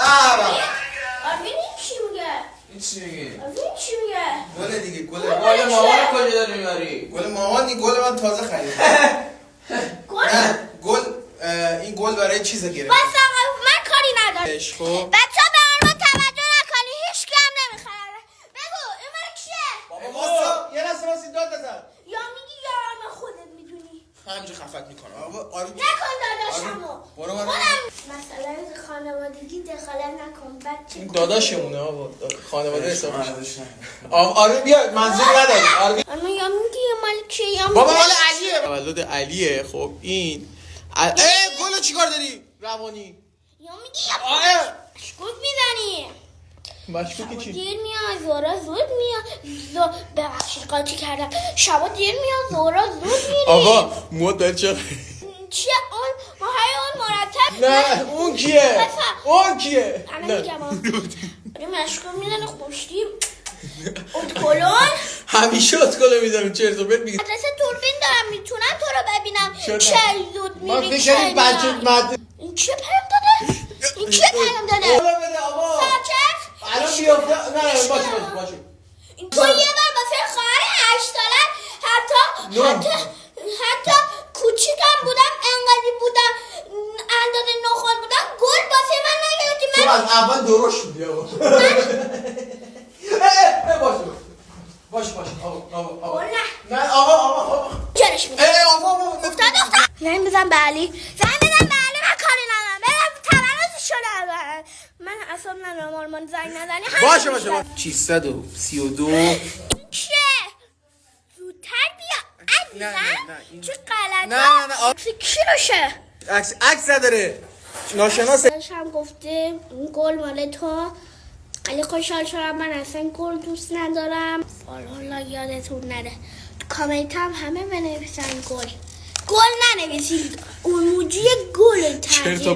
آروین چی میگه؟ این چی میگی؟ آروین چی میگه؟ گل دیگه گل گل مامان کجا داری میبری؟ گل مامان این گل من تازه خریدم. گل؟ نه گل این گل برای چیزا گرفت. بس آقا من کاری ندارم. خب بچه ها به آرمان توجه نکنی هیچ کم نمیخوره. بگو این من چیه؟ بابا واسه یه لحظه واسه داد بزن. یا میگی یا آرمان خودت میدونی. همینجا خفت میکنم. بابا آروم نکن داداشمو. برو برو. خودم مثلا خانوادگی دخالت نکن بچه. این داداشمونه بابا خانواده حساب میشه. نداشتم. آره بیا منظور نداری. آره آرمان یا میگی یا مال کیه یا بابا میگی مال علیه. تولد علیه. خب این گلو چیکار داری؟ روانی. یا میگی یا آره مشکوک میزنی. مشکوکی چی؟ دیر میاد زورا زود میاد ببخشید قاطی کردم شبا دیر میاد زورا زود میری آقا موت داری چه؟ چیه اون ماهای اون مرتب نه اون کیه؟ اون کیه؟ همه میگم آره مشکوک میزنه خوشتی اتکلون همیشه اتکلو میزنم چرت و پرت میگی. مدرسه دوربین دارم میتونم تو رو ببینم چرا؟ چه زود ما میری فکر چه کردیم بچه میای این چه پیام داده؟ این چه پیام داده؟ اولا بده آقا ساکت الان بیافته نه باشه تو یه بار واسه خواهر 8 ساله حتی کوچیکم بودم انقدری بودم اندازه نخور بودم گل واسه من نگرفتی تو از اول درشت بودی آقا باشه آقا گل نه نه آقا جرش میده آقا افتاد زنگ بزن به علی من کاری ندارم برم تولدش شده من اصلا ندارم آرمان زنگ نزنی باشه 632 چه زودتر بیا نه چه غلط نه کی روشه عکس نداره ناشناسه هم گفته اون گل مال تو خیلی خوشحال شدم من اصلا گل دوست ندارم حالا یادتون نره تو کامنت هم همه بنویسن گل ننویسید اون موجی گل ترجیح